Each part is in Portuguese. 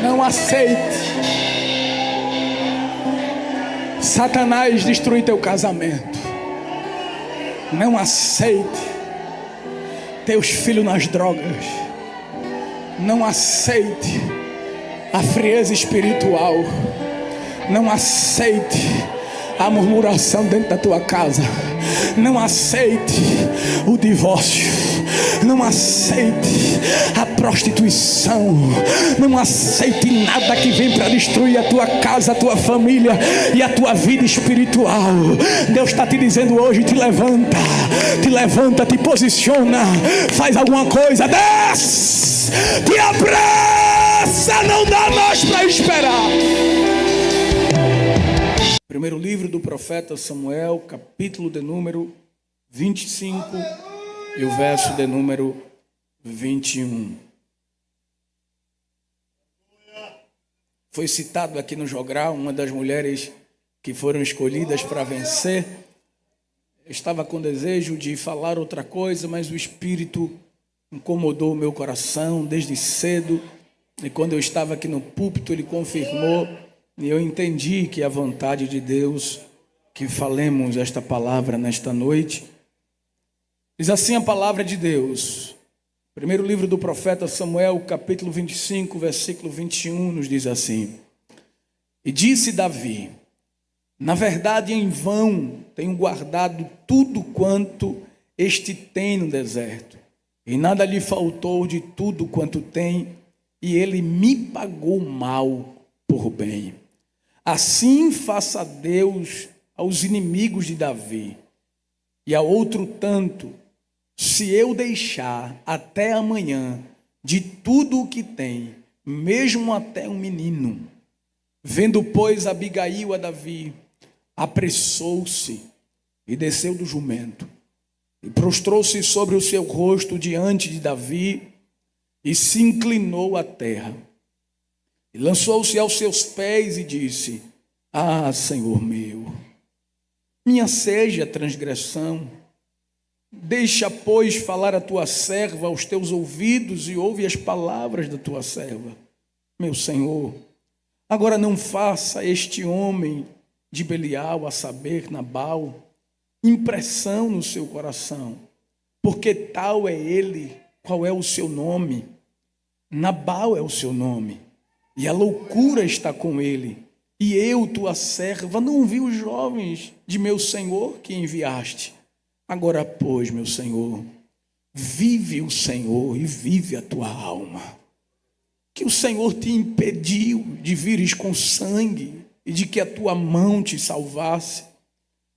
Não aceite Satanás destruir teu casamento. Não aceite teus filhos nas drogas. Não aceite a frieza espiritual. Não aceite a murmuração dentro da tua casa. Não aceite o divórcio. Não aceite a prostituição. Não aceite nada que vem para destruir a tua casa, a tua família e a tua vida espiritual. Deus está te dizendo hoje: te levanta, te posiciona, faz alguma coisa, desce, te abraça, não dá mais para esperar. Primeiro livro do profeta Samuel, capítulo de número 25 e o verso de número 21. Foi citado aqui no jogral uma das mulheres que foram escolhidas para vencer. Eu estava com desejo de falar outra coisa, mas o Espírito incomodou o meu coração desde cedo. E quando eu estava aqui no púlpito, ele confirmou. E eu entendi que é a vontade de Deus que falemos esta palavra nesta noite. Diz assim a palavra de Deus. Primeiro livro do profeta Samuel, capítulo 25, versículo 21, nos diz assim: E disse Davi: Na verdade, em vão tenho guardado tudo quanto este tem no deserto, e nada lhe faltou de tudo quanto tem, e ele me pagou mal por bem. Assim faça Deus aos inimigos de Davi, e a outro tanto, se eu deixar até amanhã de tudo o que tem, mesmo até um menino. Vendo, pois, Abigail a Davi, apressou-se e desceu do jumento, e prostrou-se sobre o seu rosto diante de Davi, e se inclinou à terra. E lançou-se aos seus pés e disse: Ah, Senhor meu, minha seja a transgressão. Deixa, pois, falar a tua serva aos teus ouvidos, e ouve as palavras da tua serva. Meu Senhor, agora não faça este homem de Belial, a saber, Nabal, impressão no seu coração, porque tal é ele. Qual é o seu nome? Nabal é o seu nome, e a loucura está com ele. E eu, tua serva, não vi os jovens de meu Senhor que enviaste. Agora, pois, meu Senhor, vive o Senhor e vive a tua alma. Que o Senhor te impediu de vires com sangue e de que a tua mão te salvasse.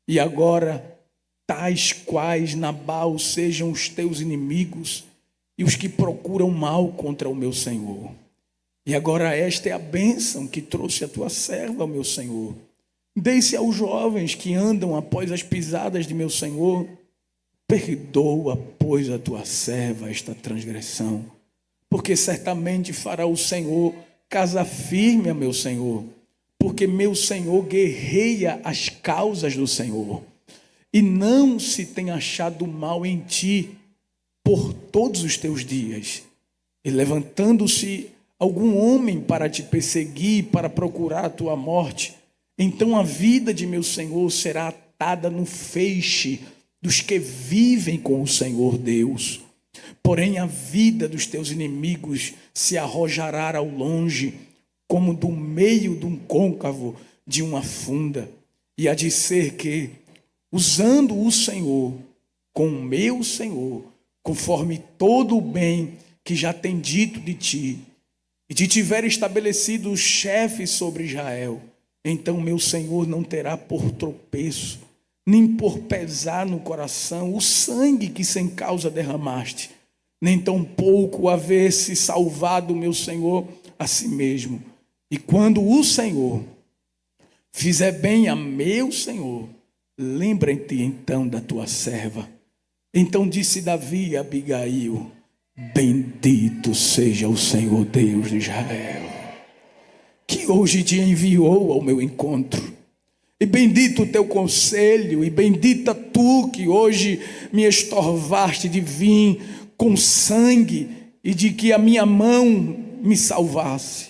E agora, tais quais Nabal sejam os teus inimigos e os que procuram mal contra o meu Senhor. E agora esta é a bênção que trouxe a tua serva, meu Senhor. Dê-se aos jovens que andam após as pisadas de meu Senhor. Perdoa, pois, a tua serva esta transgressão, porque certamente fará o Senhor casa firme a meu Senhor, porque meu Senhor guerreia as causas do Senhor, e não se tem achado mal em ti por todos os teus dias. E levantando-se algum homem para te perseguir, para procurar a tua morte, então a vida de meu Senhor será atada no feixe dos que vivem com o Senhor Deus. Porém a vida dos teus inimigos se arrojará ao longe, como do meio de um côncavo de uma funda. E há de ser que, usando o Senhor com o meu Senhor, conforme todo o bem que já tem dito de ti, e te tiver estabelecido chefe sobre Israel, então meu Senhor não terá por tropeço, nem por pesar no coração o sangue que sem causa derramaste, nem tampouco haver-se salvado meu Senhor a si mesmo. E quando o Senhor fizer bem a meu Senhor, lembra-te então da tua serva. Então disse Davi a Abigail: Bendito seja o Senhor Deus de Israel, que hoje te enviou ao meu encontro. E bendito o teu conselho, e bendita tu que hoje me estorvaste de vir com sangue, e de que a minha mão me salvasse.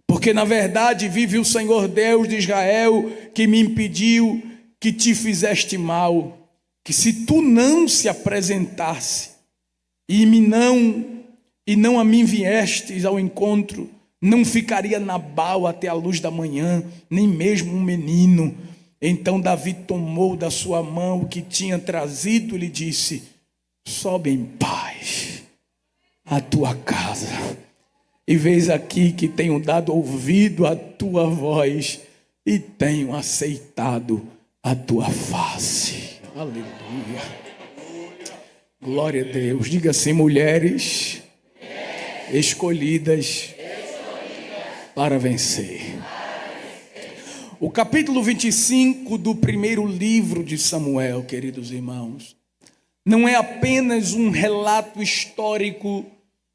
Porque na verdade vive o Senhor Deus de Israel, que me impediu, que te fizeste mal, que se tu não se apresentasse e não a mim viestes ao encontro, não ficaria Nabal até a luz da manhã, nem mesmo um menino. Então Davi tomou da sua mão o que tinha trazido e lhe disse: sobe em paz à tua casa, e vês aqui que tenho dado ouvido à tua voz e tenho aceitado a tua face. Aleluia. Glória a Deus. Diga assim: mulheres escolhidas para vencer. O capítulo 25 do primeiro livro de Samuel, queridos irmãos, não é apenas um relato histórico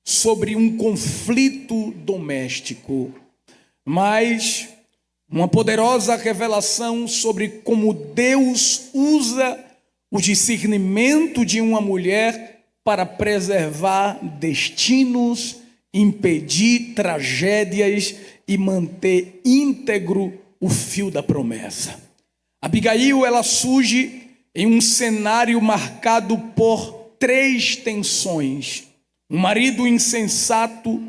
sobre um conflito doméstico, mas uma poderosa revelação sobre como Deus usa o discernimento de uma mulher para preservar destinos, impedir tragédias e manter íntegro o fio da promessa. Abigail, ela surge em um cenário marcado por 3 tensões: um marido insensato,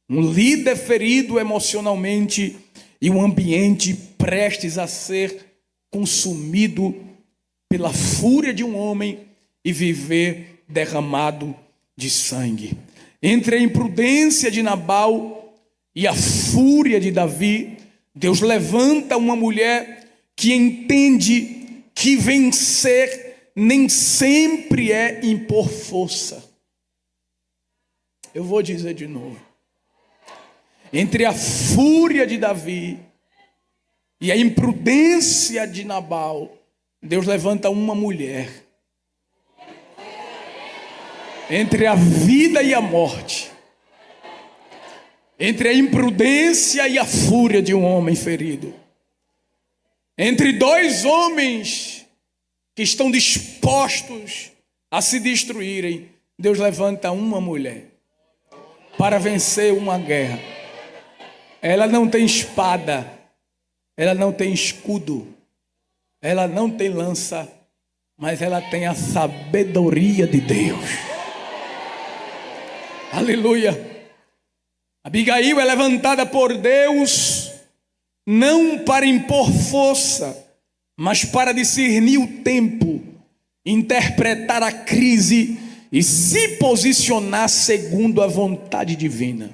um líder ferido emocionalmente e um ambiente prestes a ser consumido pela fúria de um homem e viver derramado de sangue. Entre a imprudência de Nabal e a fúria de Davi, Deus levanta uma mulher que entende que vencer nem sempre é impor força. Eu vou dizer de novo. Entre a fúria de Davi e a imprudência de Nabal, Deus levanta uma mulher. Entre a vida e a morte, entre a imprudência e a fúria de um homem ferido, entre 2 homens que estão dispostos a se destruírem, Deus levanta uma mulher para vencer uma guerra. Ela não tem espada, ela não tem escudo, ela não tem lança, mas ela tem a sabedoria de Deus. Aleluia. Abigail é levantada por Deus não para impor força, mas para discernir o tempo, interpretar a crise e se posicionar segundo a vontade divina.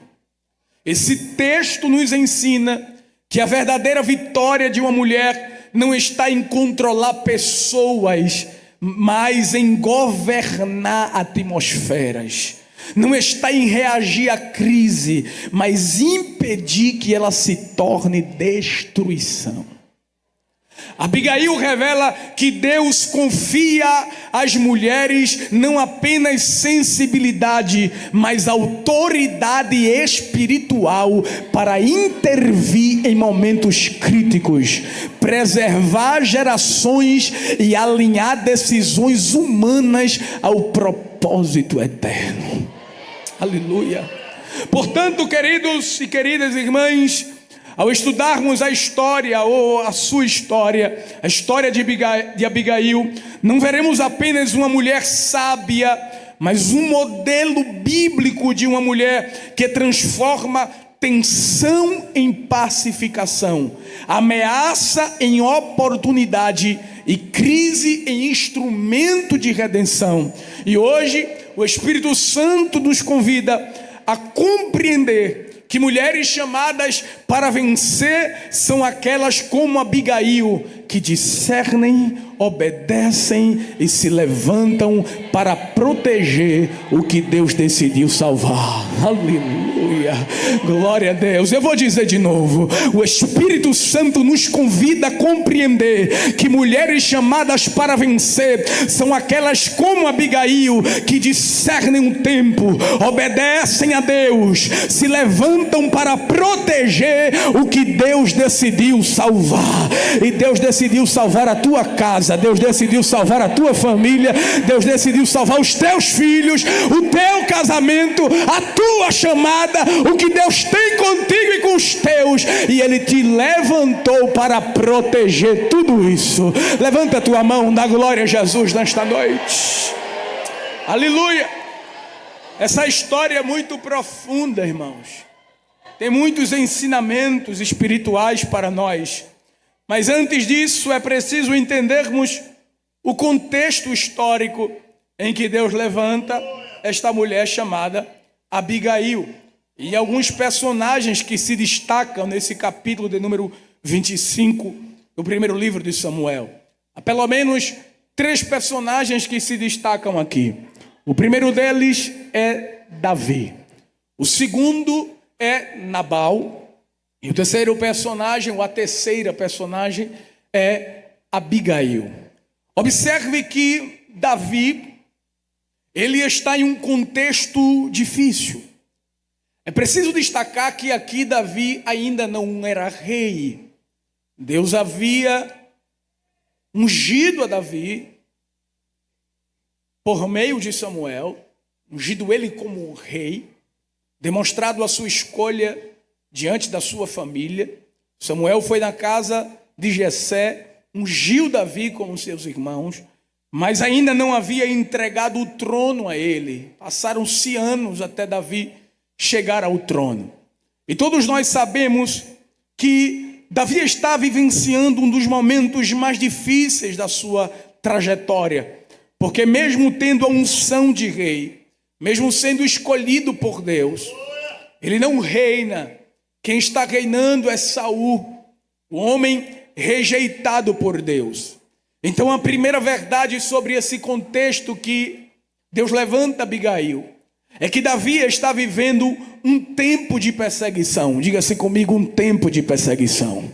Esse texto nos ensina que a verdadeira vitória de uma mulher não está em controlar pessoas, mas em governar atmosferas. Não está em reagir à crise, mas impedir que ela se torne destruição. Abigail revela que Deus confia às mulheres não apenas sensibilidade, mas autoridade espiritual para intervir em momentos críticos, preservar gerações e alinhar decisões humanas ao propósito eterno. Aleluia. Portanto, queridos e queridas irmãs, ao estudarmos a história ou a sua história, a história de Abigail, não veremos apenas uma mulher sábia, mas um modelo bíblico de uma mulher que transforma tensão em pacificação, ameaça em oportunidade e crise em instrumento de redenção. E hoje o Espírito Santo nos convida a compreender que mulheres chamadas para vencer são aquelas como Abigail, que discernem, obedecem e se levantam para proteger o que Deus decidiu salvar. Aleluia, glória a Deus. Eu vou dizer de novo: o Espírito Santo nos convida a compreender que mulheres chamadas para vencer são aquelas como Abigail, que discernem o tempo, obedecem a Deus, se levantam para proteger o que Deus decidiu salvar. E Deus decidiu decidiu salvar a tua casa, Deus decidiu salvar a tua família, Deus decidiu salvar os teus filhos, o teu casamento, a tua chamada, o que Deus tem contigo e com os teus, e Ele te levantou para proteger tudo isso. Levanta a tua mão, dá glória a Jesus nesta noite. Aleluia. Essa história é muito profunda, irmãos. Tem muitos ensinamentos espirituais para nós. Mas antes disso é preciso entendermos o contexto histórico em que Deus levanta esta mulher chamada Abigail. E alguns personagens que se destacam nesse capítulo de número 25 do primeiro livro de Samuel. Há pelo menos 3 personagens que se destacam aqui. O primeiro deles é Davi. O segundo é Nabal. E o terceiro personagem, ou a terceira personagem, é Abigail. Observe que Davi, ele está em um contexto difícil. É preciso destacar que aqui Davi ainda não era rei. Deus havia ungido a Davi por meio de Samuel, ungido ele como rei, demonstrado a sua escolha diante da sua família. Samuel foi na casa de Jessé, ungiu Davi como seus irmãos, mas ainda não havia entregado o trono a ele. Passaram-se anos até Davi chegar ao trono. E todos nós sabemos que Davi está vivenciando um dos momentos mais difíceis da sua trajetória, porque mesmo tendo a unção de rei, mesmo sendo escolhido por Deus, ele não reina. Quem está reinando é Saul, o homem rejeitado por Deus. Então a primeira verdade sobre esse contexto que Deus levanta Abigail é que Davi está vivendo um tempo de perseguição. Diga-se comigo, um tempo de perseguição.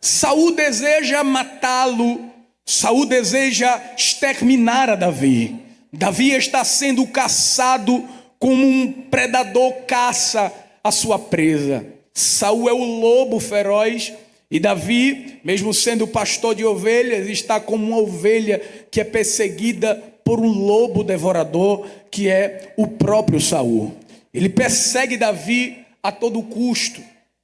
Saul deseja matá-lo, Saul deseja exterminar a Davi. Davi está sendo caçado como um predador caça a sua presa. Saul é o lobo feroz e Davi, mesmo sendo pastor de ovelhas, está como uma ovelha que é perseguida por um lobo devorador, que é o próprio Saul. Ele persegue Davi a todo custo.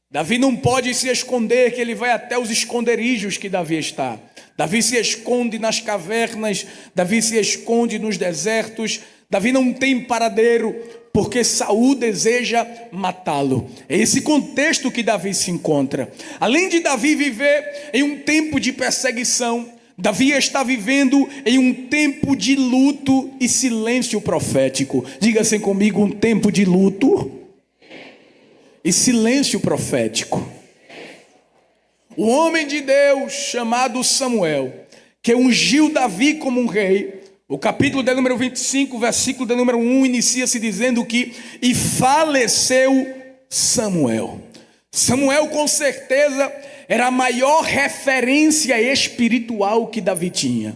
Davi não pode se esconder, que ele vai até os esconderijos que Davi está. Davi se esconde nas cavernas, Davi se esconde nos desertos. Davi não tem paradeiro, porque Saul deseja matá-lo. É esse contexto que Davi se encontra. Além de Davi viver em um tempo de perseguição, Davi está vivendo em um tempo de luto e silêncio profético. Diga assim comigo, um tempo de luto e silêncio profético. O homem de Deus chamado Samuel, que ungiu Davi como um rei, o capítulo de número 25, versículo de número 1, inicia-se dizendo que e faleceu Samuel. Samuel com certeza era a maior referência espiritual que Davi tinha.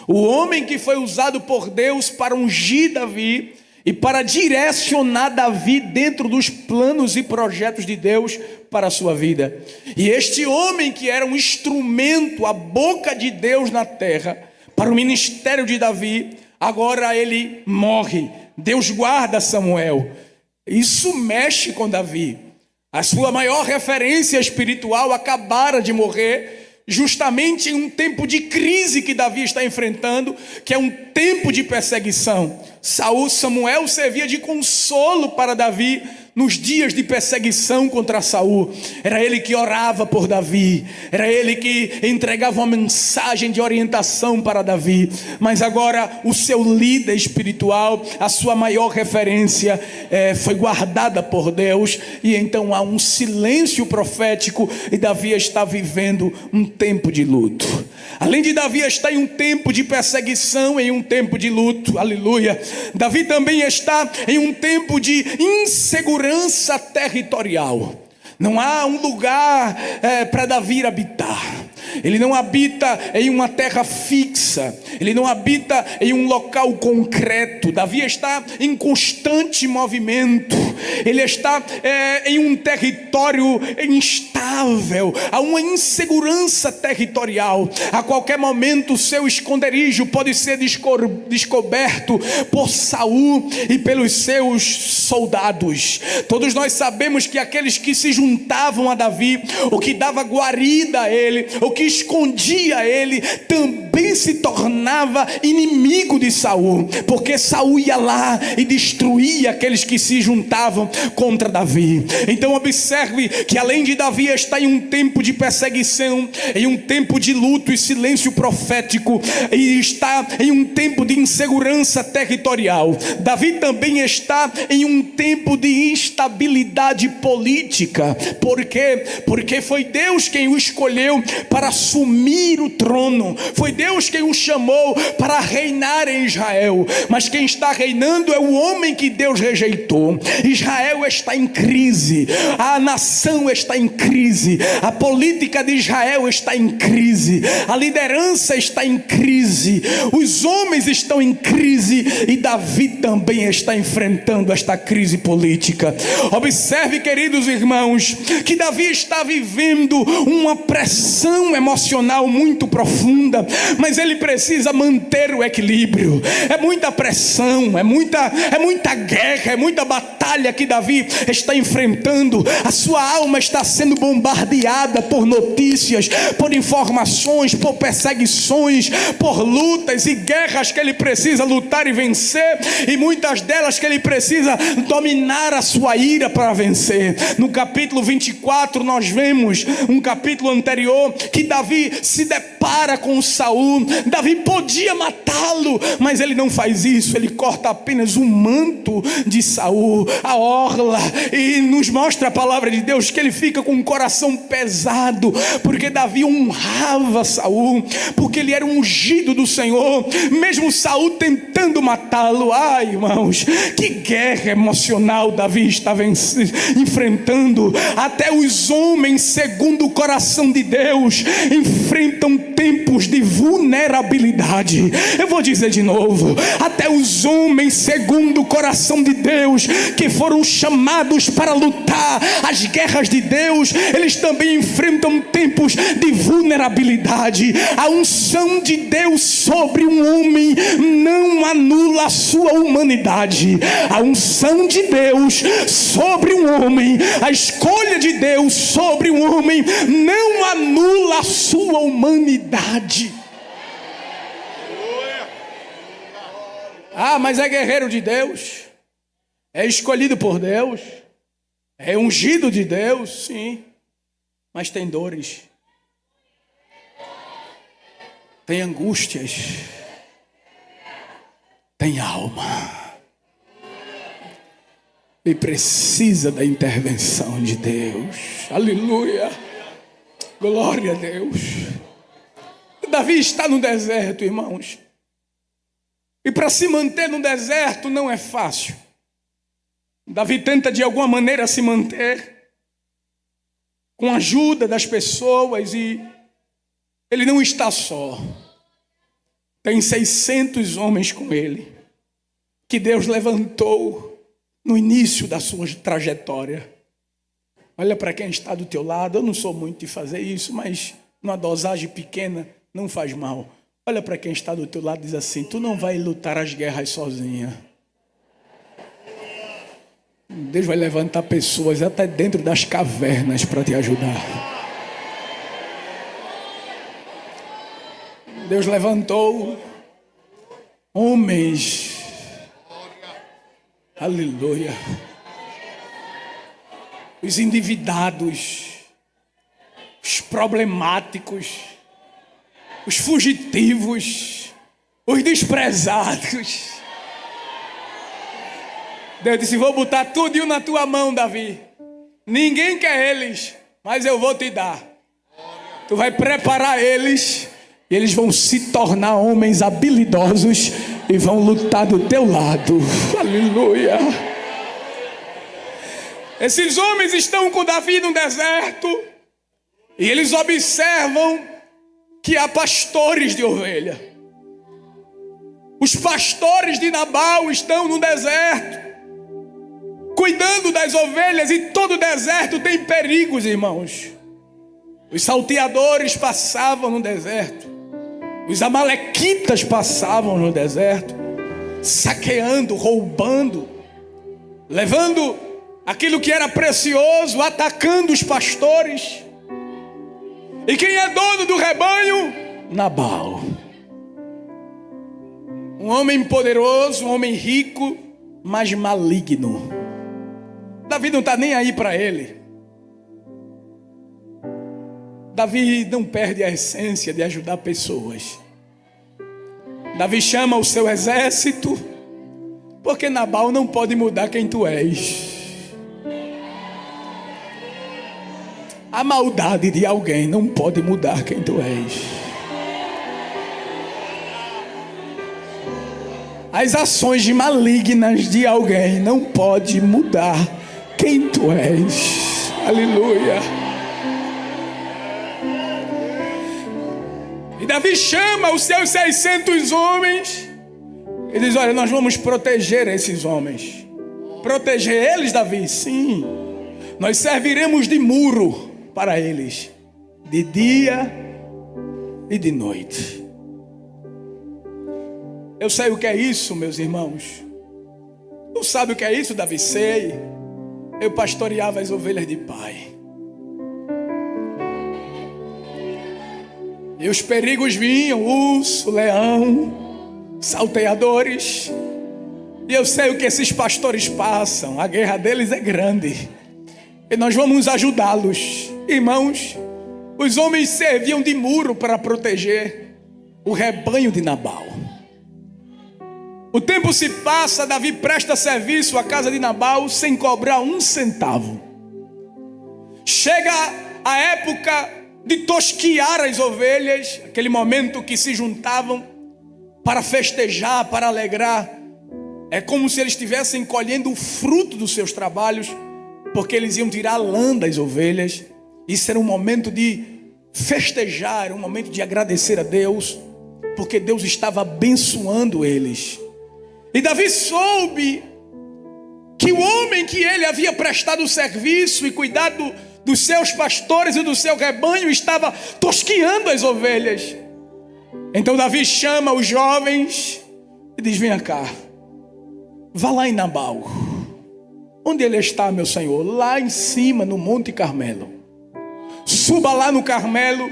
O homem que foi usado por Deus para ungir Davi e para direcionar Davi dentro dos planos e projetos de Deus para a sua vida. E este homem que era um instrumento, a boca de Deus na terra, para o ministério de Davi, agora ele morre. Deus guarda Samuel. Isso mexe com Davi. A sua maior referência espiritual acabara de morrer, justamente em um tempo de crise que Davi está enfrentando, que é um tempo de perseguição. Samuel servia de consolo para Davi nos dias de perseguição contra Saul. Era ele que orava por Davi, era ele que entregava uma mensagem de orientação para Davi. Mas agora o seu líder espiritual, a sua maior referência, foi guardada por Deus, e então há um silêncio profético, e Davi está vivendo um tempo de luto. Além de Davi estar em um tempo de perseguição, em um tempo de luto, aleluia, Davi também está em um tempo de insegurança territorial. Não há um lugar para Davi habitar. Ele não habita em uma terra fixa, ele não habita em um local concreto. Davi está em constante movimento, ele está em um território instável. instável, há uma insegurança territorial. A qualquer momento o seu esconderijo pode ser descoberto por Saul e pelos seus soldados. Todos nós sabemos que aqueles que se juntavam a Davi, o que dava guarida a ele, o que escondia ele, também se tornava inimigo de Saul, porque Saul ia lá e destruía aqueles que se juntavam contra Davi. Então observe que além de Davi estar em um tempo de perseguição, em um tempo de luto e silêncio profético, e está em um tempo de insegurança territorial, Davi também está em um tempo de instabilidade política. Por quê? Porque foi Deus quem o escolheu para assumir o trono, foi Deus quem o chamou para reinar em Israel, mas quem está reinando é o homem que Deus rejeitou. Israel está em crise, a nação está em crise, a política de Israel está em crise, a liderança está em crise, os homens estão em crise, e Davi também está enfrentando esta crise política. Observe, queridos irmãos, que Davi está vivendo uma pressão emocional muito profunda, mas ele precisa manter o equilíbrio. É muita pressão, é muita guerra, é muita batalha que Davi está enfrentando. A sua alma está sendo bombardeada por notícias, por informações, por perseguições, por lutas e guerras que ele precisa lutar e vencer, e muitas delas que ele precisa dominar a sua ira para vencer. No capítulo 24 nós vemos um capítulo anterior que Davi se depara com Saul. Davi podia matá-lo, mas ele não faz isso. Ele corta apenas o manto de Saul, a orla, e nos mostra a palavra de Deus que ele fica com o coração pesado, porque Davi honrava Saul, porque ele era um ungido do Senhor, mesmo Saul tentando matá-lo. Ai, irmãos, que guerra emocional Davi estava enfrentando. Até os homens segundo o coração de Deus enfrentam tempos de vulnerabilidade. Eu vou dizer de novo: até os homens segundo o coração de Deus, que foram chamados para lutar as guerras de Deus, eles também enfrentam tempos de vulnerabilidade. A unção de Deus sobre um homem não anula a sua humanidade. A unção de Deus sobre um homem, a escolha de Deus sobre um homem, não anula a sua humanidade. Ah, mas é guerreiro de Deus, é escolhido por Deus, é ungido de Deus, sim, mas tem dores, tem angústias, tem alma, e precisa da intervenção de Deus. Aleluia, glória a Deus. Davi está no deserto, irmãos, e para se manter no deserto não é fácil. Davi tenta de alguma maneira se manter com a ajuda das pessoas, e ele não está só. Tem 600 homens com ele, que Deus levantou no início da sua trajetória. Olha para quem está do teu lado. Eu não sou muito de fazer isso, mas numa dosagem pequena não faz mal. Olha para quem está do teu lado e diz assim: tu não vai lutar as guerras sozinha. Deus vai levantar pessoas até dentro das cavernas para te ajudar. Deus levantou homens, aleluia, os endividados, os problemáticos, os fugitivos, os desprezados. Deus disse: vou botar tudo na tua mão, Davi. Ninguém quer eles, mas eu vou te dar. Tu vai preparar eles, e eles vão se tornar homens habilidosos e vão lutar do teu lado. Aleluia. Esses homens estão com Davi no deserto, e eles observam que há pastores de ovelha. Os pastores de Nabal estão no deserto, cuidando das ovelhas, e todo deserto tem perigos, irmãos. Os salteadores passavam no deserto. Os amalequitas passavam no deserto, saqueando, roubando, levando aquilo que era precioso, atacando os pastores. E quem é dono do rebanho? Nabal. Um homem poderoso, um homem rico, mas maligno. Davi não está nem aí para ele. Davi não perde a essência de ajudar pessoas. Davi chama o seu exército, porque Nabal não pode mudar quem tu és. A maldade de alguém não pode mudar quem tu és. As ações malignas de alguém não pode mudar quem tu és. Aleluia. E Davi chama os seus 600 homens e diz: olha, nós vamos proteger esses homens. Proteger eles, Davi? Sim. Nós serviremos de muro para eles, de dia e de noite. Eu sei o que é isso, meus irmãos. Não sabe o que é isso, Davi? Sei. Eu pastoreava as ovelhas de pai. E os perigos vinham, urso, leão, salteadores. E eu sei o que esses pastores passam. A guerra deles é grande. E nós vamos ajudá-los. Irmãos, os homens serviam de muro para proteger o rebanho de Nabal. O tempo se passa, Davi presta serviço à casa de Nabal sem cobrar um centavo. Chega a época de tosquiar as ovelhas, aquele momento que se juntavam para festejar, para alegrar. É como se eles estivessem colhendo o fruto dos seus trabalhos, porque eles iam tirar a lã das ovelhas. Isso era um momento de festejar, um momento de agradecer a Deus, porque Deus estava abençoando eles. E Davi soube que o homem que ele havia prestado serviço e cuidado dos seus pastores e do seu rebanho estava tosquiando as ovelhas. Então Davi chama os jovens e diz: venha cá, vá lá em Nabal. Onde ele está, meu Senhor? Lá em cima, no Monte Carmelo. Suba lá no Carmelo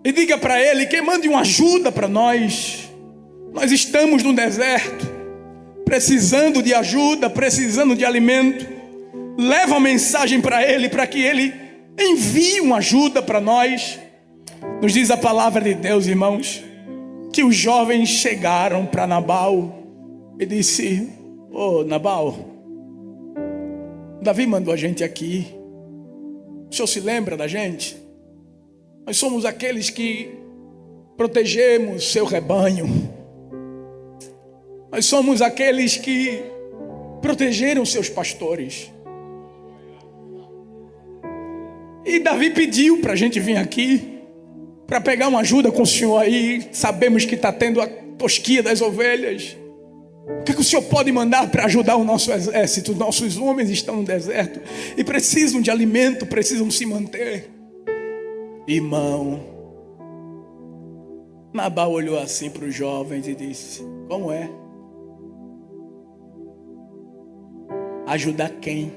e diga para ele que mande uma ajuda para nós. Nós estamos no deserto, precisando de ajuda, precisando de alimento. Leva uma mensagem para ele, para que ele envie uma ajuda para nós. Nos diz a palavra de Deus, irmãos, que os jovens chegaram para Nabal e disse: ô Nabal, Davi mandou a gente aqui. O senhor se lembra da gente? Nós somos aqueles que protegemos seu rebanho. Nós somos aqueles que protegeram seus pastores. E Davi pediu para a gente vir aqui, para pegar uma ajuda com o senhor aí. Sabemos que está tendo a tosquia das ovelhas. O que o senhor pode mandar para ajudar o nosso exército? Nossos homens estão no deserto e precisam de alimento, precisam se manter. Irmão, Nabal olhou assim para os jovens e disse: como é? Ajudar quem?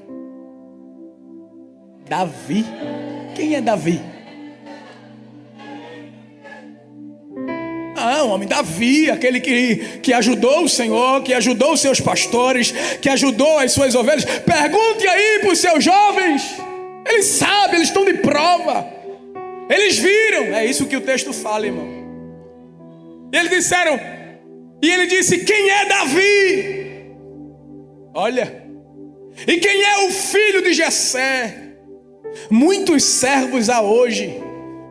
Davi? Quem é Davi? Ah, homem, Davi, aquele que ajudou o Senhor, que ajudou os seus pastores, que ajudou as suas ovelhas. Pergunte aí para os seus jovens. Eles sabem, eles estão de prova. Eles viram. É isso que o texto fala, irmão. E eles disseram, e ele disse: quem é Davi? Olha. E quem é o filho de Jessé? Muitos servos há hoje,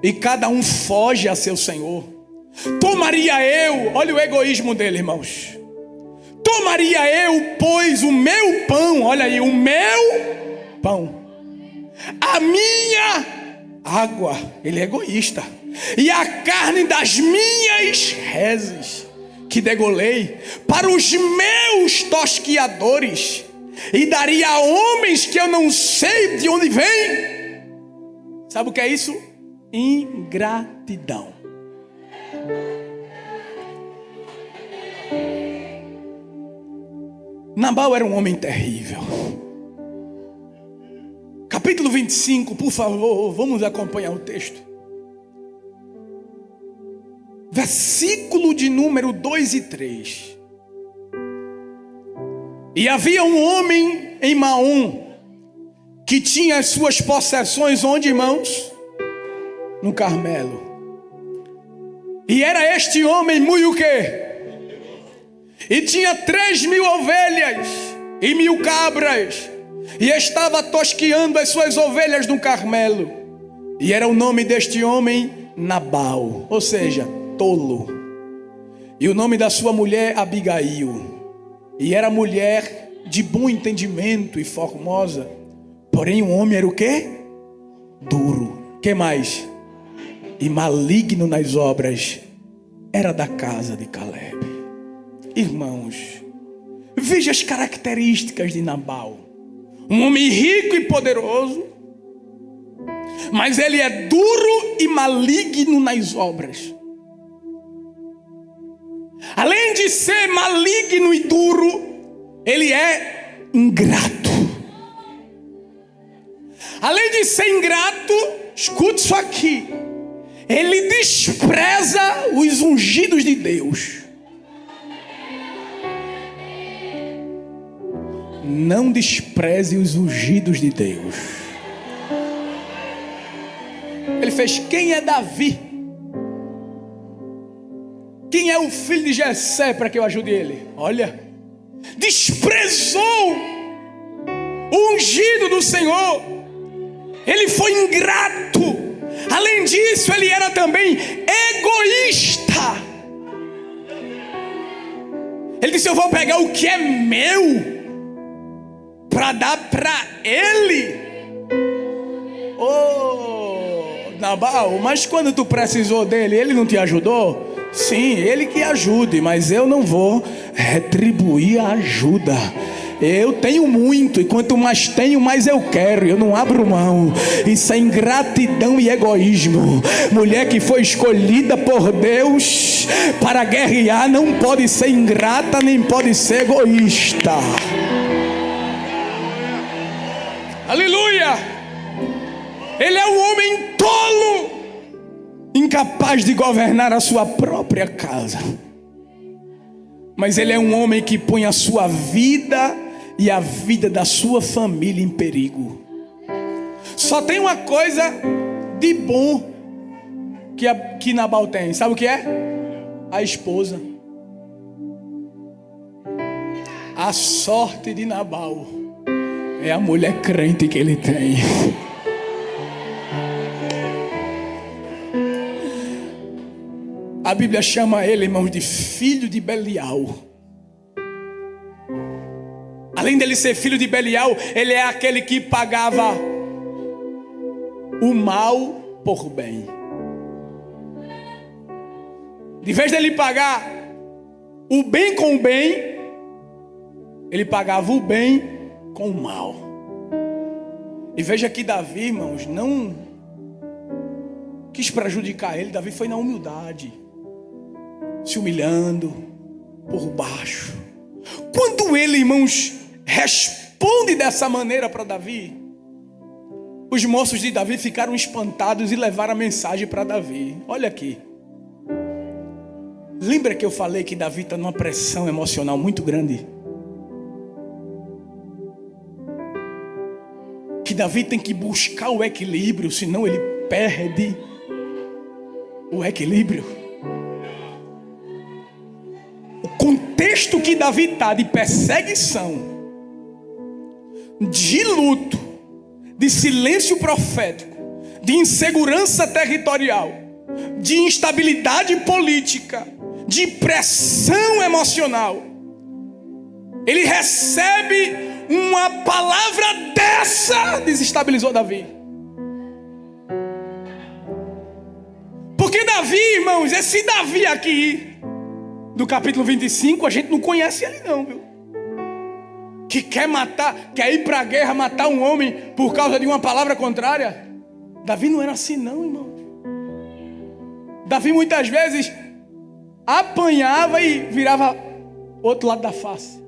e cada um foge a seu senhor. Tomaria eu, olha o egoísmo dele, irmãos. Tomaria eu, pois, o meu pão, olha aí, o meu pão, a minha água, ele é egoísta, e a carne das minhas reses, que degolei, para os meus tosquiadores, e daria a homens que eu não sei de onde vem. Sabe o que é isso? ingratidão. Nabal era um homem terrível. Capítulo 25, por favor, vamos acompanhar o texto. Versículo de número 2 e 3. E havia um homem em Maom que tinha as suas possessões onde, irmãos? No Carmelo. E era este homem muito o quê? E tinha 3.000 ovelhas e 1.000 cabras. E estava tosqueando as suas ovelhas no Carmelo. E era o nome deste homem Nabal, ou seja, tolo. E o nome da sua mulher Abigail. E era mulher de bom entendimento e formosa. Porém o homem era o quê? Duro. Que mais? E maligno nas obras. Era da casa de Caleb. Irmãos, veja as características de Nabal. Um homem rico e poderoso, mas ele é duro e maligno nas obras. Além de ser maligno e duro, ele é ingrato. Além de ser ingrato, escute isso aqui, ele despreza os ungidos de Deus. Não despreze os ungidos de Deus. Ele fez: quem é Davi? Quem é o filho de Jessé para que eu ajude ele? Olha, desprezou o ungido do Senhor. Ele foi ingrato. Além disso, ele era também egoísta. Ele disse: eu vou pegar o que é meu para dar para ele. Oh, Nabal, mas quando tu precisou dele, ele não te ajudou? Sim, ele que ajude, mas eu não vou retribuir a ajuda. Eu tenho muito, e quanto mais tenho, mais eu quero. Eu não abro mão. Isso é ingratidão e egoísmo. Mulher que foi escolhida por Deus para guerrear não pode ser ingrata, nem pode ser egoísta. Aleluia! Ele é um homem tolo, incapaz de governar a sua própria casa. Mas ele é um homem que põe a sua vida e a vida da sua família em perigo. Só tem uma coisa de bom que Nabal tem. Sabe o que é? A esposa. A sorte de Nabal é a mulher crente que ele tem. A Bíblia chama ele, irmãos, de filho de Belial. Além dele ser filho de Belial, ele é aquele que pagava o mal por bem. De vez dele pagar o bem com o bem, ele pagava o bem com o mal. E veja que Davi, irmãos, não quis prejudicar ele. Davi foi na humildade, se humilhando por baixo. Quando ele, irmãos, responde dessa maneira para Davi, os moços de Davi ficaram espantados e levaram a mensagem para Davi. Olha aqui. Lembra que eu falei que Davi está numa pressão emocional muito grande? Que Davi tem que buscar o equilíbrio, senão ele perde o equilíbrio. O contexto que Davi está de perseguição, de luto, de silêncio profético, de insegurança territorial, de instabilidade política, de pressão emocional, ele recebe uma palavra dessa, desestabilizou Davi. Porque Davi, irmãos, esse Davi aqui do capítulo 25, a gente não conhece ele não, viu? Que quer matar, quer ir para a guerra, matar um homem por causa de uma palavra contrária. Davi não era assim não, irmão. Davi muitas vezes apanhava e virava outro lado da face.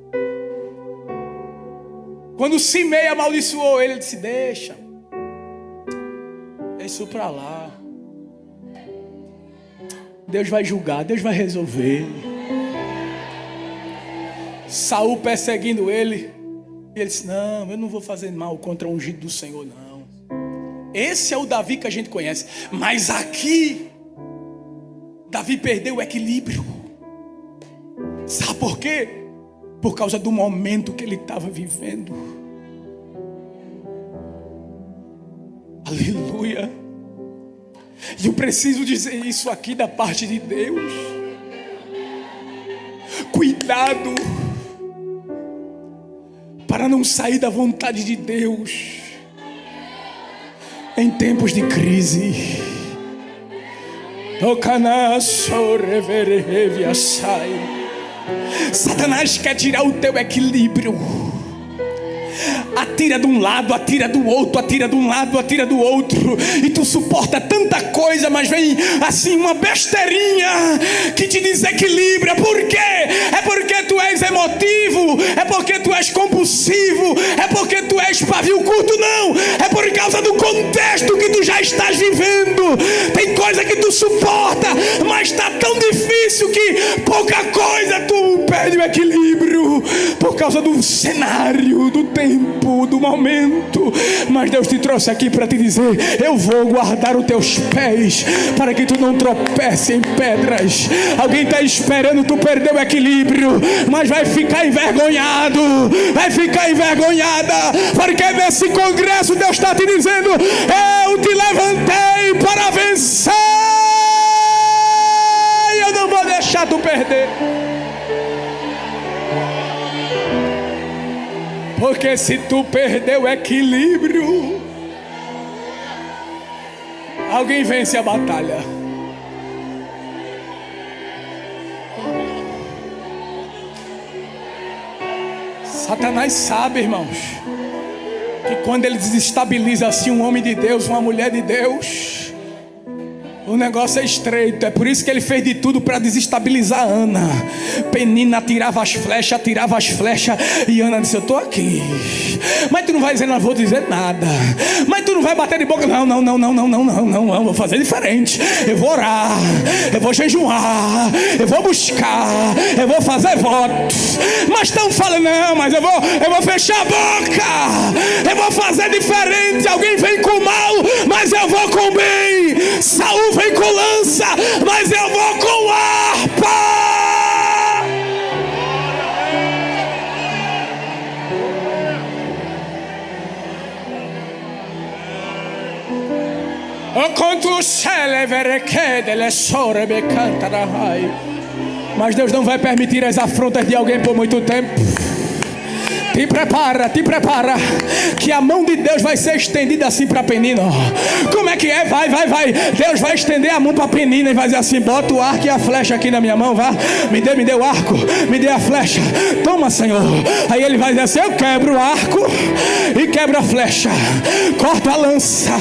Quando Simei amaldiçoou ele, disse: deixa isso pra lá. Deus vai julgar, Deus vai resolver. Saul perseguindo ele, e ele disse: não, eu não vou fazer mal contra o ungido do Senhor, não. Esse é o Davi que a gente conhece. Mas aqui Davi perdeu o equilíbrio. Sabe por quê? Por causa do momento que ele estava vivendo. Aleluia. E eu preciso dizer isso aqui da parte de Deus. Cuidado para não sair da vontade de Deus em tempos de crise. Satanás quer tirar o teu equilíbrio. Atira de um lado, atira do outro, atira de um lado, atira do outro. E tu suporta tanta coisa, mas vem assim uma besteirinha que te desequilibra. Por quê? É porque tu és emotivo, é porque tu és compulsivo, é porque tu és pavio curto. Não, é por causa do contexto que tu já estás vivendo. Tem coisa que tu suporta, mas está tão difícil que pouca coisa tu perde o equilíbrio por causa do cenário, do tempo, do momento. Mas Deus te trouxe aqui para te dizer: eu vou guardar os teus pés para que tu não tropece em pedras. Alguém está esperando tu perder o equilíbrio, mas vai ficar envergonhado, vai ficar envergonhada, porque nesse congresso Deus está te dizendo: eu te levantei para vencer, e eu não vou deixar tu perder. Porque se tu perder o equilíbrio, alguém vence a batalha. Satanás sabe, irmãos, que quando ele desestabiliza assim um homem de Deus, uma mulher de Deus, o negócio é estreito. É por isso que ele fez de tudo para desestabilizar Ana. Penina atirava as flechas, e Ana disse: eu estou aqui. Mas tu não vai dizer, não vou dizer nada. Mas tu não vai bater de boca. Não, vou fazer diferente. Eu vou orar, eu vou jejuar, eu vou buscar, eu vou fazer votos. Mas estão falando: não, mas eu vou fechar a boca, eu vou fazer diferente. Alguém vem com mal, mas eu vou com bem. Saul vem com lança, mas eu vou com harpa. Mas Deus não vai permitir as afrontas de alguém por muito tempo. Te prepara, que a mão de Deus vai ser estendida assim para Penina. Como é que é? Vai. Deus vai estender a mão para Penina e vai dizer assim: bota o arco e a flecha aqui na minha mão, vá. Me dê o arco, me dê a flecha. Toma, Senhor. Aí ele vai dizer assim: eu quebro o arco e quebro a flecha, corto a lança,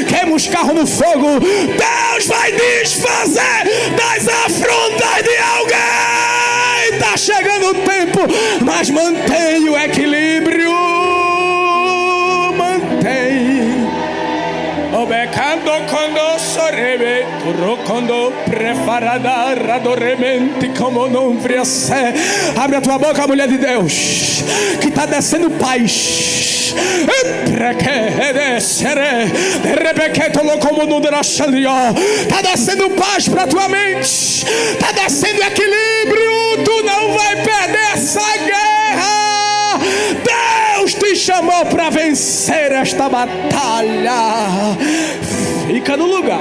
queimo os carros no fogo. Deus vai desfazer das afrontas de alguém. Está chegando o tempo, mas mantém o equilíbrio. Mantém. Obecando quando sorrebe, quando preparada radoremente como não vria ser. Abre a tua boca, mulher de Deus, que está descendo paz. Está descendo paz para tua mente, está descendo equilíbrio. Tu não vai perder essa guerra. Deus te chamou para vencer esta batalha. Fica no lugar.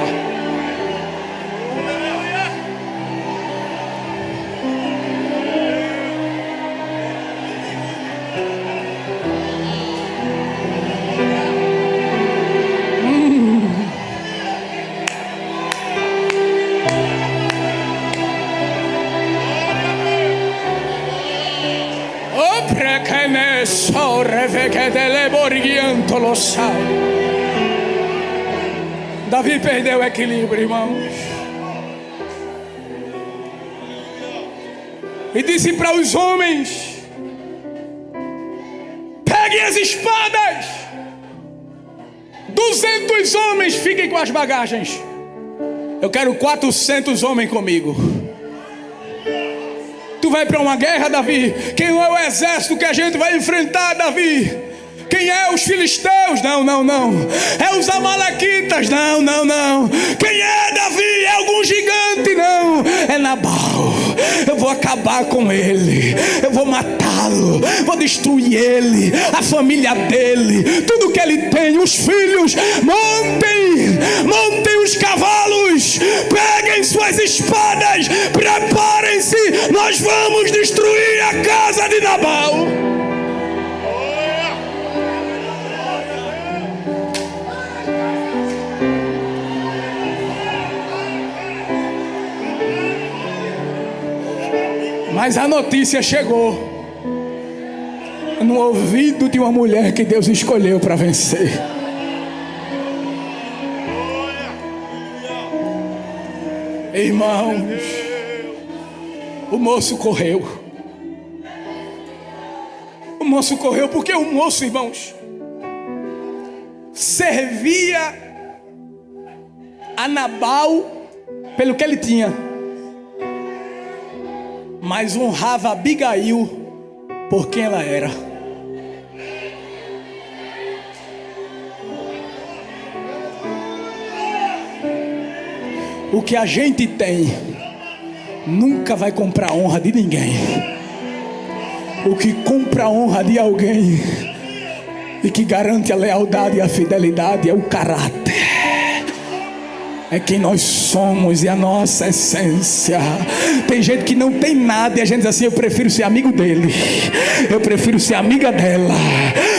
Davi perdeu o equilíbrio, irmãos. e disse para os homens: peguem as espadas, 200 homens fiquem com as bagagens, eu quero 400 homens comigo. Tu vai para uma guerra, Davi? Quem é o exército que a gente vai enfrentar, Davi? Quem é? Os filisteus? Não. É os amalequitas? Não. Quem é, Davi? É algum gigante? Não. É Nabal. Eu vou acabar com ele, eu vou matá-lo, vou destruir ele, a família dele, tudo que ele tem, os filhos. Montem os cavalos, peguem suas espadas, preparem-se, nós vamos destruir a casa de Nabal. Mas a notícia chegou no ouvido de uma mulher que Deus escolheu para vencer. Irmãos, o moço correu. O moço correu porque o moço, irmãos, servia a Nabal pelo que ele tinha, mas honrava Abigail por quem ela era. O que a gente tem nunca vai comprar a honra de ninguém. O que compra a honra de alguém e que garante a lealdade e a fidelidade é o caráter. É quem nós somos e a nossa essência. Tem gente que não tem nada e a gente diz assim: eu prefiro ser amigo dele, eu prefiro ser amiga dela.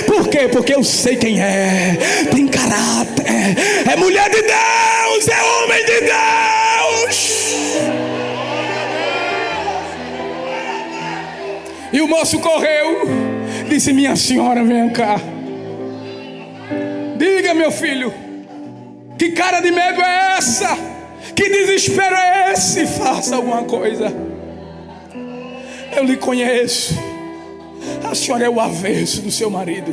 Por quê? Porque eu sei quem é. Tem caráter, é mulher de Deus, é homem de Deus. E o moço correu, disse: minha senhora, venha cá. Diga, meu filho, que cara de medo é essa? Que desespero é esse? Faça alguma coisa. Eu lhe conheço. A senhora é o avesso do seu marido.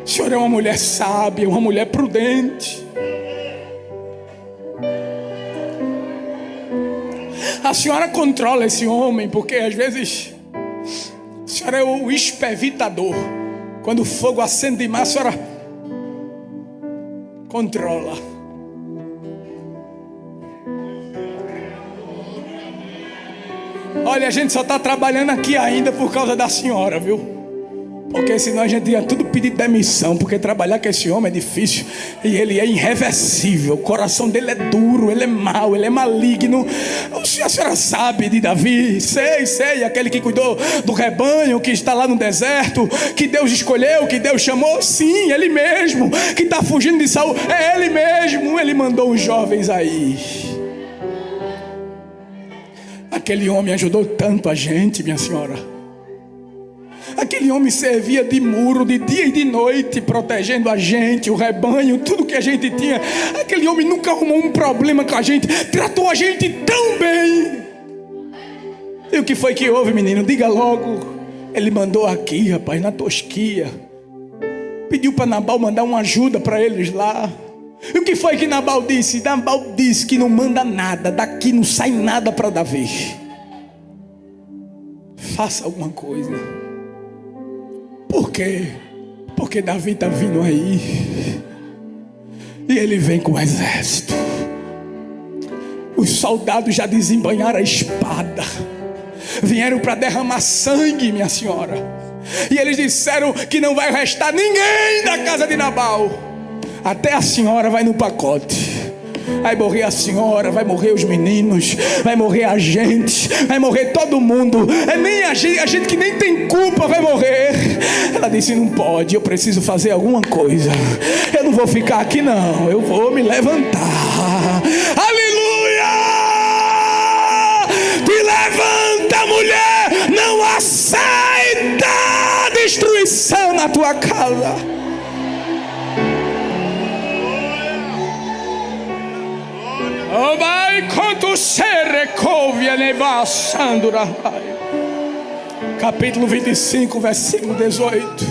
A senhora é uma mulher sábia, uma mulher prudente. A senhora controla esse homem, porque às vezes a senhora é o espevitador. Quando o fogo acende demais, a senhora controla. Olha, a gente só está trabalhando aqui ainda por causa da senhora, viu? Porque senão a gente ia tudo pedir demissão, porque trabalhar com esse homem é difícil. E ele é irreversível, o coração dele é duro, ele é mau, ele é maligno. A senhora sabe de Davi? Sei, aquele que cuidou do rebanho, que está lá no deserto, que Deus escolheu, que Deus chamou. Sim, ele mesmo, que está fugindo de Saul, é ele mesmo. Ele mandou os jovens aí. Aquele homem ajudou tanto a gente, minha senhora. Aquele homem servia de muro de dia e de noite, protegendo a gente, o rebanho, tudo que a gente tinha. Aquele homem nunca arrumou um problema com a gente, tratou a gente tão bem. E o que foi que houve, menino? Diga logo. Ele mandou aqui, rapaz, na tosquia. Pediu para Nabal mandar uma ajuda para eles lá. E o que foi que Nabal disse? Nabal disse que não manda nada, daqui não sai nada para Davi. Faça alguma coisa. Por quê? Porque Davi está vindo aí. E ele vem com o exército. Os soldados já desembanharam a espada. Vieram para derramar sangue, minha senhora. E eles disseram que não vai restar ninguém da casa de Nabal. Até a senhora vai no pacote. Vai morrer a senhora, vai morrer os meninos, vai morrer a gente, vai morrer todo mundo. É nem a gente que nem tem culpa vai morrer. Ela disse: não pode, eu preciso fazer alguma coisa. Eu não vou ficar aqui não, eu vou me levantar. Aleluia! Te levanta, mulher, não aceita destruição na tua casa. Oh, vai quanto ser Capítulo 25, versículo 18.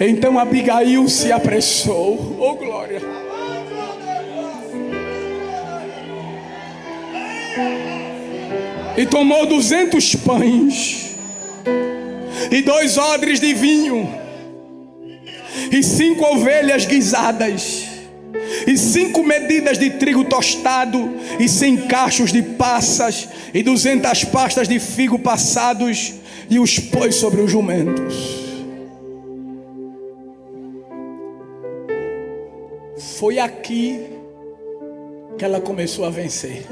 Então Abigail se apressou. Oh, glória! E tomou 200 pães e 2 odres de vinho e 5 ovelhas guisadas e 5 medidas de trigo tostado e 100 cachos de passas e 200 pastas de figo passados, e os pôs sobre os jumentos. Foi aqui que ela começou a vencer.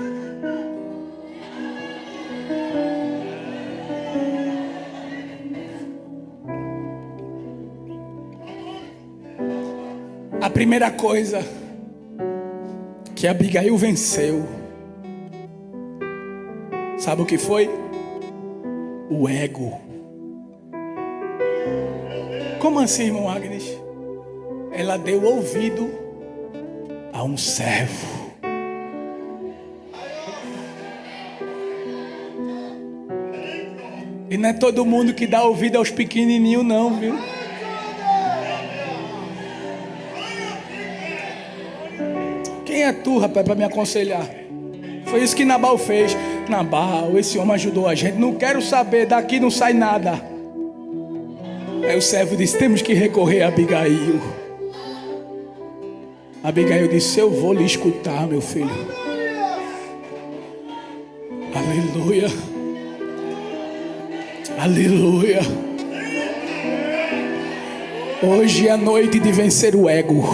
A primeira coisa que Abigail venceu, sabe o que foi? O ego. Como assim, irmão Agnes? Ela deu ouvido a um servo. E não é todo mundo que dá ouvido aos pequenininhos não, viu? Quem é tu, rapaz, para me aconselhar? Foi isso que Nabal fez. Nabal, esse homem ajudou a gente. Não quero saber, daqui não sai nada. Aí o servo disse: temos que recorrer a Abigail. Abigail disse: eu vou lhe escutar, meu filho. Aleluia. Aleluia. Hoje é a noite de vencer o ego.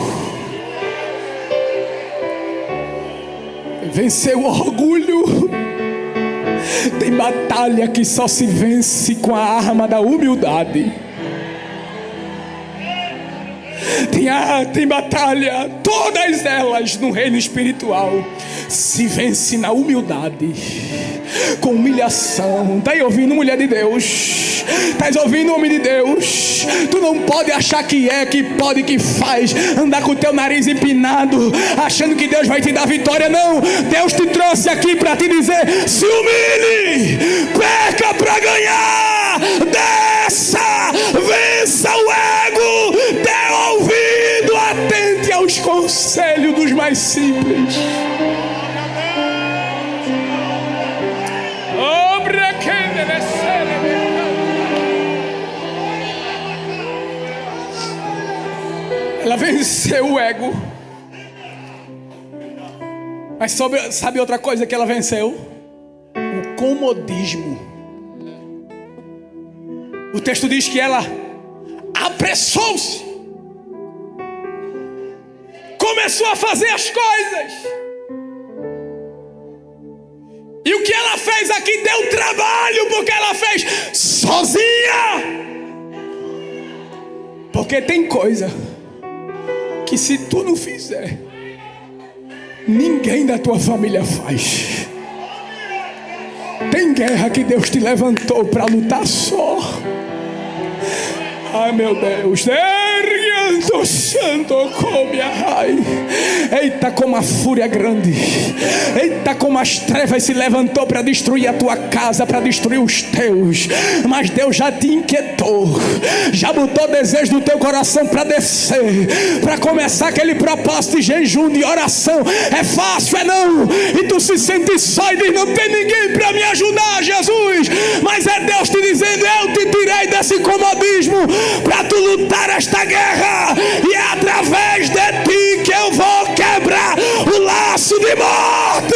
Vencer o orgulho. Tem batalha que só se vence com a arma da humildade. Tem batalha, todas elas no reino espiritual se vence na humildade, com humilhação. Está aí ouvindo, mulher de Deus? Estás ouvindo, homem de Deus? Tu não pode achar que pode, que faz, andar com o teu nariz empinado, achando que Deus vai te dar vitória. Não, Deus te trouxe aqui para te dizer: se humilhe, perca para ganhar, desça, vença o ego, dê ouvido, atente aos conselhos dos mais simples. Ela venceu o ego. Mas sabe outra coisa que ela venceu? O comodismo. O texto diz que ela apressou-se, começou a fazer as coisas. E o que ela fez aqui deu trabalho, porque ela fez sozinha. Porque tem coisa que se tu não fizer, ninguém da tua família faz. Tem guerra que Deus te levantou para lutar só. Ai, meu Deus. Eita, como a fúria grande. Eita, como as trevas se levantou para destruir a tua casa, para destruir os teus. Mas Deus já te inquietou, já botou desejo no teu coração para descer, para começar aquele propósito de jejum, de oração. É fácil, é não? E tu se sente só e diz: não tem ninguém para me ajudar, Jesus. Mas é Deus te dizendo: eu te tirei desse comodismo para tu lutar esta guerra, e é através de ti que eu vou quebrar o laço de morte.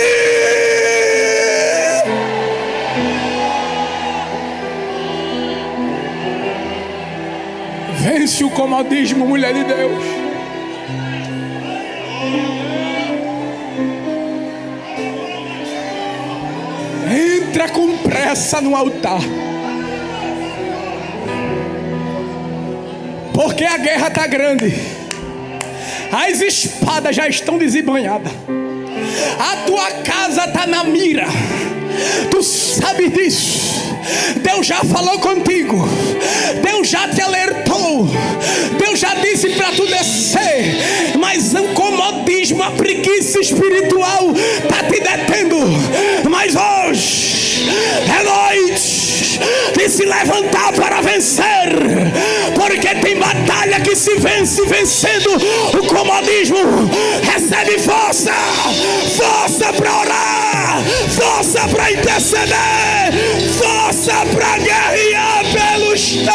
Vence o comodismo, mulher de Deus. Entra com pressa no altar, porque a guerra está grande. As espadas já estão desembanhadas. A tua casa está na mira. Tu sabe disso. Deus já falou contigo. Deus já te alertou. Deus já disse para tu descer. Mas o comodismo, a preguiça espiritual está te detendo. se levantar para vencer, porque tem batalha que se vence vencendo o comodismo. Recebe força, força para orar, força para interceder, força para guerrear pelos teus.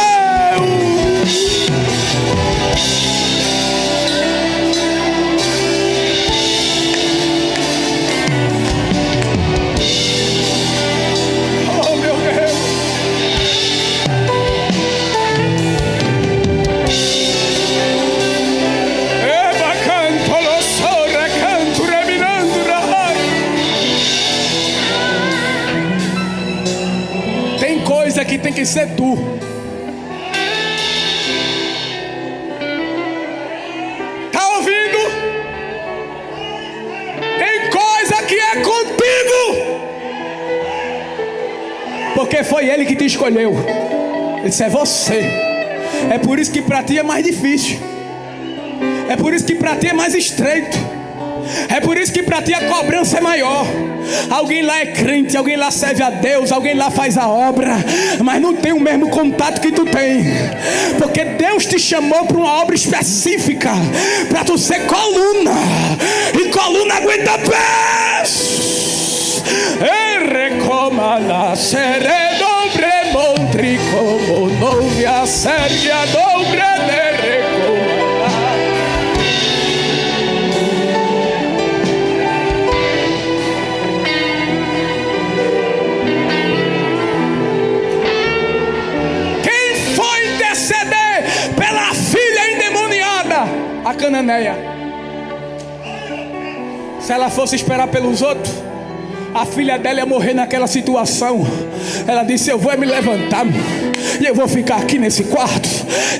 Que tem que ser tu. Tá ouvindo? Tem coisa que é contigo, porque foi Ele que te escolheu. Isso é você. É por isso que para ti é mais difícil. É por isso que para ti é mais estreito. É por isso que para ti a cobrança é maior. Alguém lá é crente, alguém lá serve a Deus, alguém lá faz a obra, mas não tem o mesmo contato que tu tem, porque Deus te chamou para uma obra específica, para tu ser coluna, e coluna aguenta pés. Recomala seré dobre montri como novia sergia dobre de recomala. A cananeia, se ela fosse esperar pelos outros, a filha dela ia morrer naquela situação. Ela disse: eu vou me levantar e eu vou ficar aqui nesse quarto,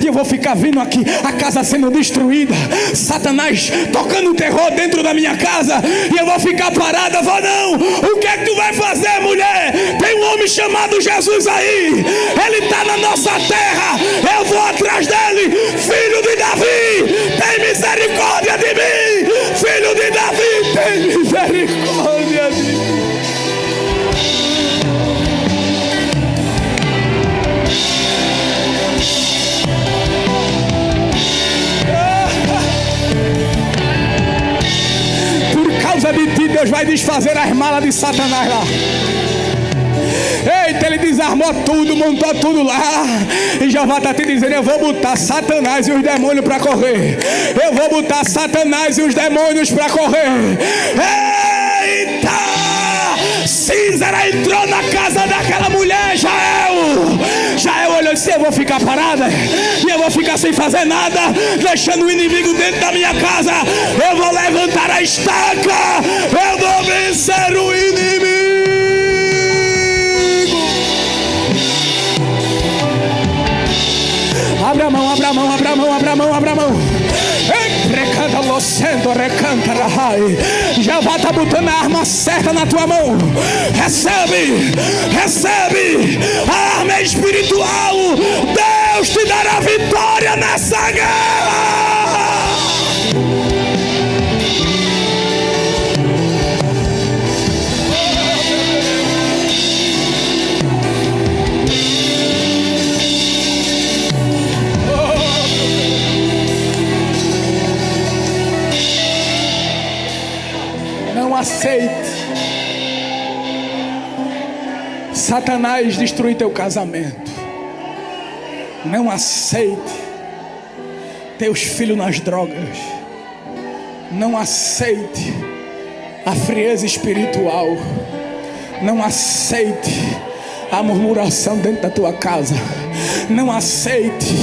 e eu vou ficar vindo aqui, a casa sendo destruída, Satanás tocando terror dentro da minha casa, e eu vou ficar parada. Eu vou não. O que é que tu vai fazer, mulher? Tem um homem chamado Jesus aí, ele está na nossa terra, eu vou atrás dele. Filho de Davi, tem misericórdia de mim. Filho de Davi, tem misericórdia de mim. De ti, Deus vai desfazer as malas de Satanás lá. Eita, ele desarmou tudo, montou tudo lá, e Jeová está te dizendo: eu vou botar Satanás e os demônios para correr. Eu vou botar Satanás e os demônios para correr. Eita! Císera entrou na casa daquela mulher. Jael olhou e disse: eu vou ficar parada e eu vou ficar sem fazer nada, deixando o inimigo dentro da minha casa. Eu vou levantar a estaca, eu vou vencer o inimigo. Abra a mão, abra a mão, abra a mão, abra a mão, abra a mão. Jeová está botando a arma certa na tua mão. Recebe, recebe a arma espiritual. Deus te dará vitória nessa guerra. Não aceite Satanás destruir teu casamento. Não aceite teus filhos nas drogas. Não aceite a frieza espiritual. Não aceite a murmuração dentro da tua casa. Não aceite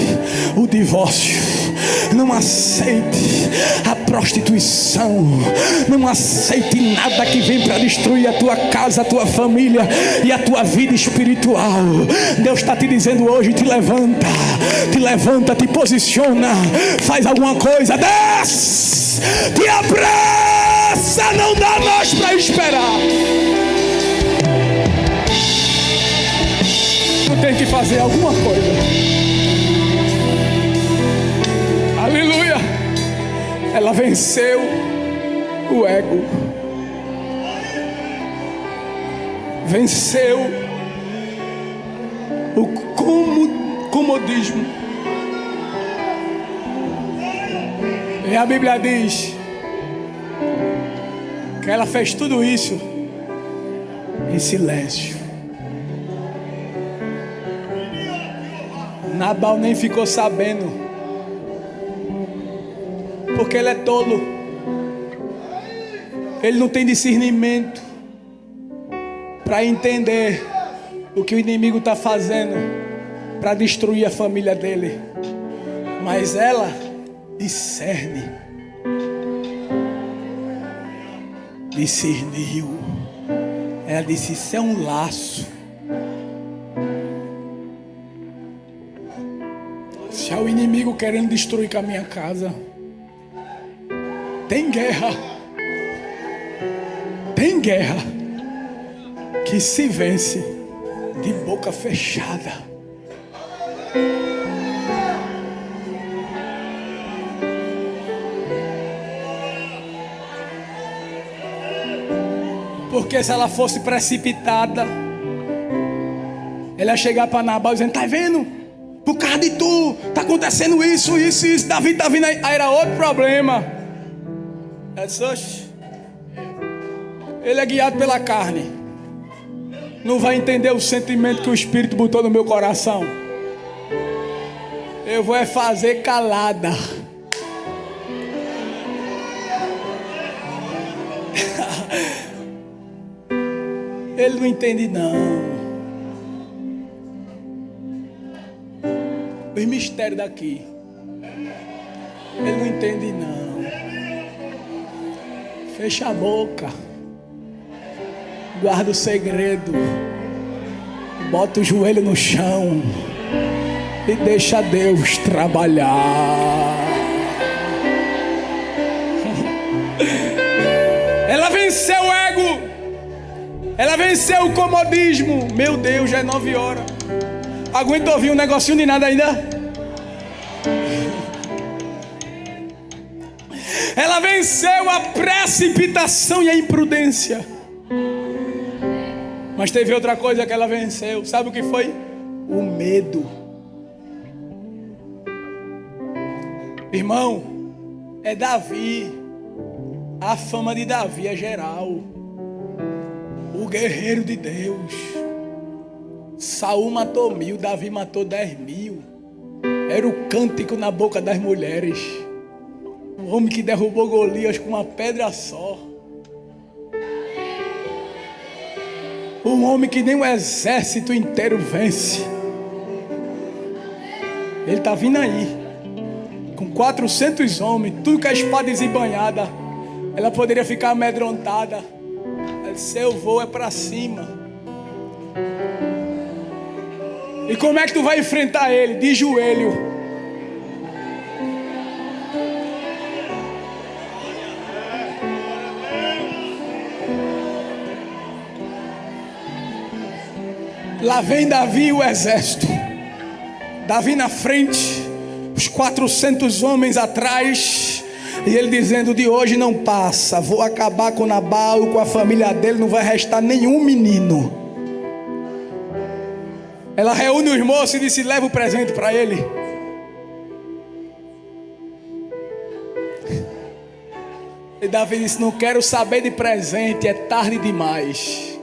o divórcio. Não aceite a prostituição. Não aceite nada que vem para destruir a tua casa, a tua família e a tua vida espiritual. Deus está te dizendo hoje: te levanta, te posiciona, faz alguma coisa, desce, te apressa, não dá mais para esperar. Tu tem que fazer alguma coisa. Aleluia. Ela venceu o ego, venceu o comodismo. E a Bíblia diz que ela fez tudo isso em silêncio. Nabal nem ficou sabendo, porque ele é tolo. Ele não tem discernimento para entender o que o inimigo está fazendo para destruir a família dele. Mas ela discerniu. Ela disse: isso é um laço. Se é o inimigo querendo destruir com a minha casa, tem guerra. Tem guerra que se vence de boca fechada. Porque se ela fosse precipitada, ela ia chegar para Nabal dizendo: tá vendo? Por causa de tu, tá acontecendo isso. Davi tá vindo aí. Aí era outro problema. Ela disse: oxe, ele é guiado pela carne, não vai entender o sentimento que o Espírito botou no meu coração. Eu vou fazer calada. Ele não entende não. Os mistérios daqui, ele não entende não. Fecha a boca, guarda o segredo, bota o joelho no chão e deixa Deus trabalhar. Ela venceu o ego, ela venceu o comodismo. Meu Deus, já é 9 horas. Aguenta ouvir um negocinho de nada ainda? Ela venceu a precipitação e a imprudência. Mas teve outra coisa que ela venceu. Sabe o que foi? O medo. Irmão, é Davi. A fama de Davi é geral. O guerreiro de Deus. Saul matou 1000, Davi matou 10.000. Era o cântico na boca das mulheres. O homem que derrubou Golias com uma pedra só. Um homem que nem o exército inteiro vence. Ele está vindo aí, com 400 homens, tudo com a espada desembanhada. Ela poderia ficar amedrontada. Ela disse: eu vou é para cima. E como é que tu vai enfrentar ele? De joelho. Lá vem Davi e o exército. Davi na frente, os 400 homens atrás. E ele dizendo: de hoje não passa, vou acabar com Nabal, com a família dele, não vai restar nenhum menino. Ela reúne os moços e disse: leva o presente para ele. E Davi disse: não quero saber de presente, é tarde demais.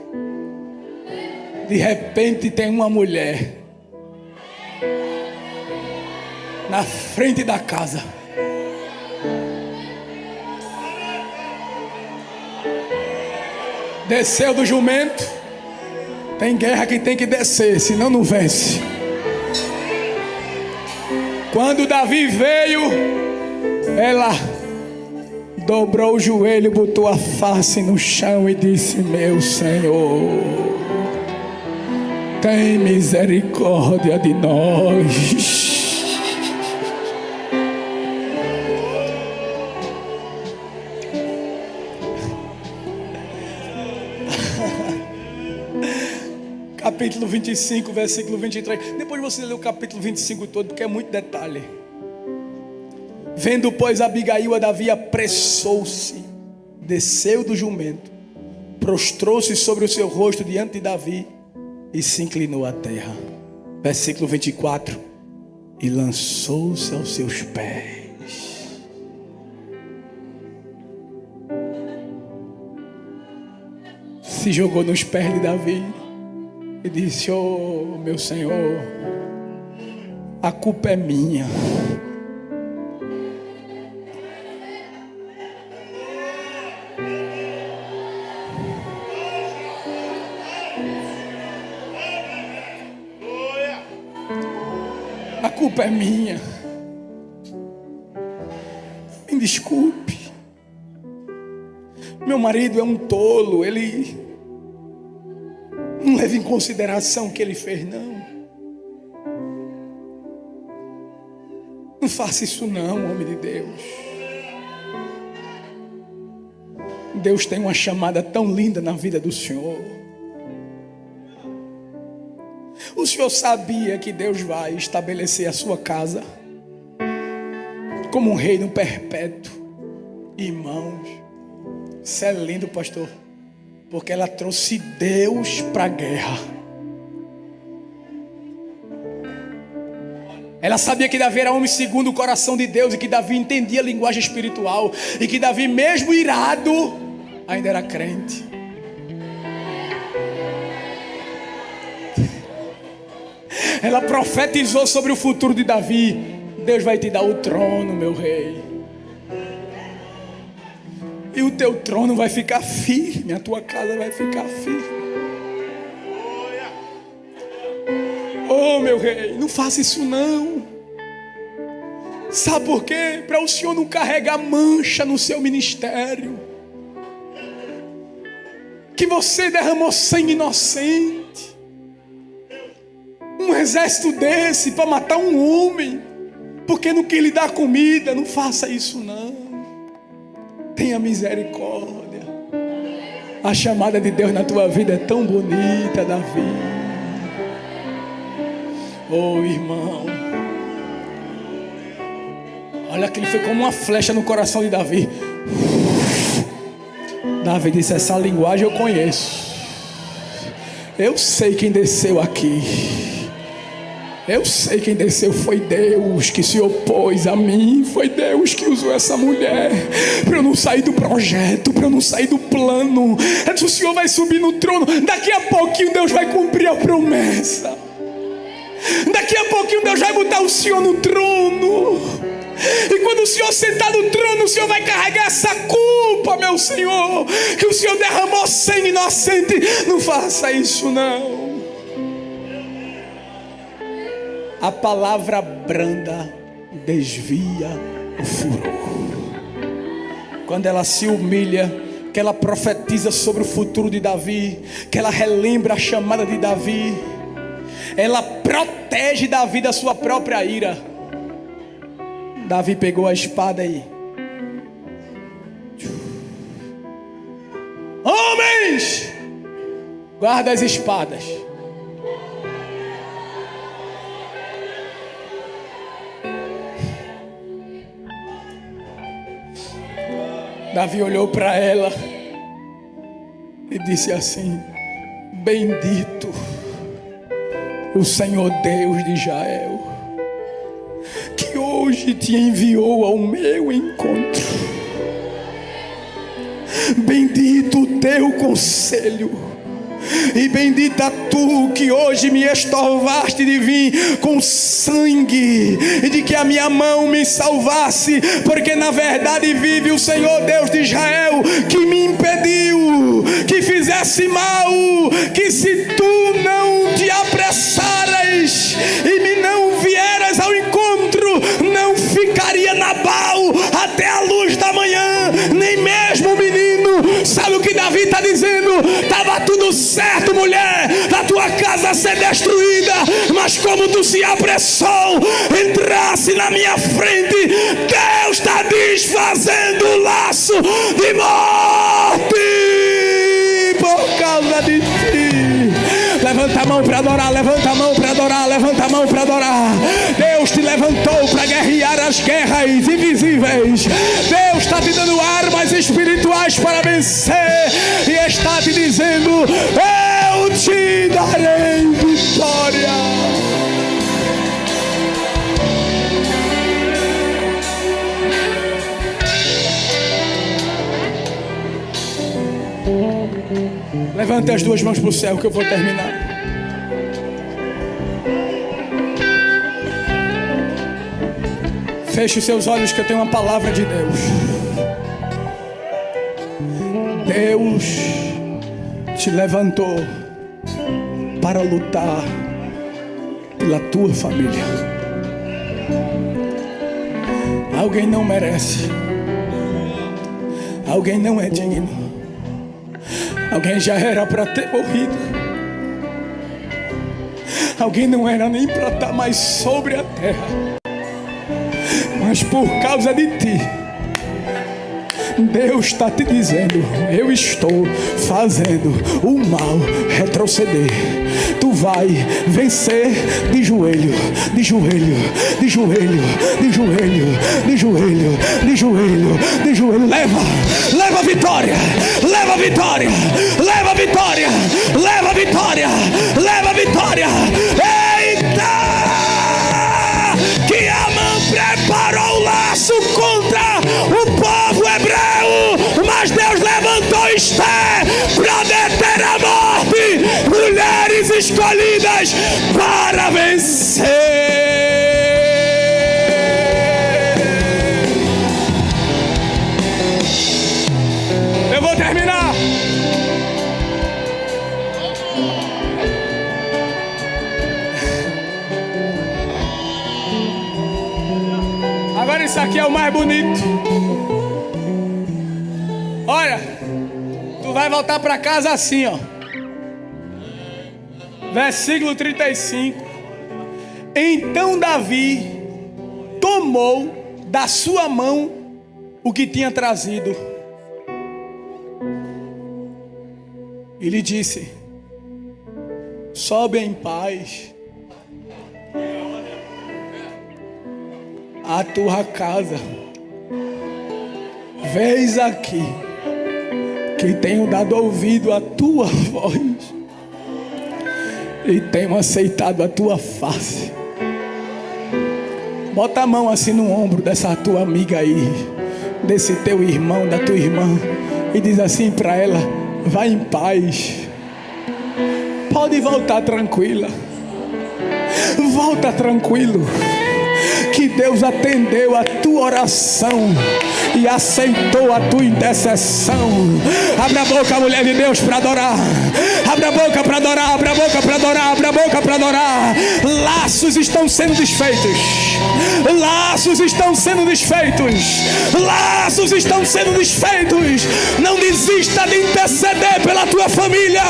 De repente tem uma mulher na frente da casa. Desceu do jumento. Tem guerra que tem que descer, senão não vence. Quando Davi veio, ela dobrou o joelho, botou a face no chão e disse: meu Senhor, tem misericórdia de nós. Capítulo 25, versículo 23. Depois você lê o capítulo 25 todo, porque é muito detalhe. Vendo, pois, Abigail a Davi, apressou-se, desceu do jumento, prostrou-se sobre o seu rosto diante de Davi e se inclinou à terra. Versículo 24. E lançou-se aos seus pés. Se jogou nos pés de Davi e disse: oh, meu Senhor, a culpa é minha. A culpa é minha. Me desculpe. Meu marido é um tolo. Ele não leva em consideração o que ele fez, não. Não faça isso não, homem de Deus. Deus tem uma chamada tão linda na vida do Senhor. O Senhor sabia que Deus vai estabelecer a sua casa como um reino perpétuo. Irmãos, isso é lindo, pastor, porque ela trouxe Deus para a guerra. Ela sabia que Davi era homem segundo o coração de Deus, e que Davi entendia a linguagem espiritual, e que Davi, mesmo irado, ainda era crente. Ela profetizou sobre o futuro de Davi: Deus vai te dar o trono, meu rei, e o teu trono vai ficar firme, a tua casa vai ficar firme. Oh, meu rei, não faça isso não. Sabe por quê? Para o Senhor não carregar mancha no seu ministério. Que você derramou sangue inocente. Um exército desse para matar um homem porque não quer lhe dar comida. Não faça isso não. Tenha misericórdia. A chamada de Deus na tua vida é tão bonita, Davi. Oh, irmão, olha que ele foi como uma flecha no coração de Davi. Davi disse: essa linguagem eu conheço. Eu sei quem desceu aqui. Eu sei quem desceu. Foi Deus que se opôs a mim. Foi Deus que usou essa mulher para eu não sair do projeto, para eu não sair do plano. O Senhor vai subir no trono. Daqui a pouquinho Deus vai cumprir a promessa. Daqui a pouquinho Deus vai botar o Senhor no trono. E quando o Senhor sentar no trono, o Senhor vai carregar essa culpa, meu Senhor, que o Senhor derramou sangue inocente. Não faça isso não. A palavra branda desvia o furor. Quando ela se humilha, que ela profetiza sobre o futuro de Davi, que ela relembra a chamada de Davi, ela protege Davi da sua própria ira. Davi pegou a espada e: homens, guarda as espadas. Davi olhou para ela e disse assim: bendito o Senhor Deus de Israel, que hoje te enviou ao meu encontro. Bendito o teu conselho, e bendita tu que hoje me estorvaste de vir com sangue, e de que a minha mão me salvasse, porque na verdade vive o Senhor Deus de Israel, que me impediu que fizesse mal, que se tu não te apressaras e me não vieras ao encontro, não ficaria Nabal até a luz da manhã, nem mesmo o menino. Sabe o que Davi está dizendo? Estava tudo certo, mulher, da tua casa ser destruída, mas como tu se apressou, entrasse na minha frente, Deus está desfazendo o laço de morte por causa de ti. Levanta a mão para adorar, levanta a mão para adorar, levanta a mão para adorar. Deus te levantou para guerrear as guerras invisíveis. Deus está te dando armas espirituais para vencer, e está te dizendo: eu te darei vitória. Levante as duas mãos para o céu que eu vou terminar. Feche seus olhos que eu tenho uma palavra de Deus. Deus te levantou para lutar pela tua família. Alguém não merece. Alguém não é digno. Alguém já era para ter morrido. Alguém não era nem para estar mais sobre a terra. Mas por causa de ti, Deus está te dizendo: eu estou fazendo o mal retroceder. Tu vai vencer de joelho, de joelho, de joelho, de joelho, de joelho, de joelho, de joelho. Leva a vitória, leva a vitória, leva a vitória, leva a vitória, leva a vitória. Eita! Que Amã preparou o laço contra o povo hebreu, mas Deus levantou Esther para deter a morte. Mulheres escolhidas para vencer. Eu vou terminar. Agora isso aqui é o mais bonito. Olha, tu vai voltar para casa assim, ó. Versículo 35. Então Davi tomou da sua mão o que tinha trazido e lhe disse: sobe em paz a tua casa. Vês aqui que tenho dado ouvido à tua voz e tenho aceitado a tua face. Bota a mão assim no ombro dessa tua amiga aí, desse teu irmão, da tua irmã, e diz assim para ela: vai em paz, pode voltar tranquila, volta tranquilo, que Deus atendeu a tua oração e aceitou a tua intercessão. Abre a boca, mulher de Deus, para adorar. Abre a boca para adorar, abre a boca para adorar, abre a boca para adorar. Laços estão sendo desfeitos. Laços estão sendo desfeitos. Laços estão sendo desfeitos. Não desista de interceder pela tua família.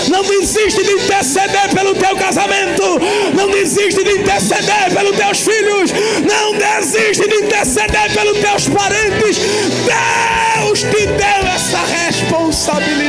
Não desiste de interceder pelo teu casamento. Não desiste de interceder pelos teus filhos. Não desiste de interceder pelos teus parentes. Deus te deu essa responsabilidade.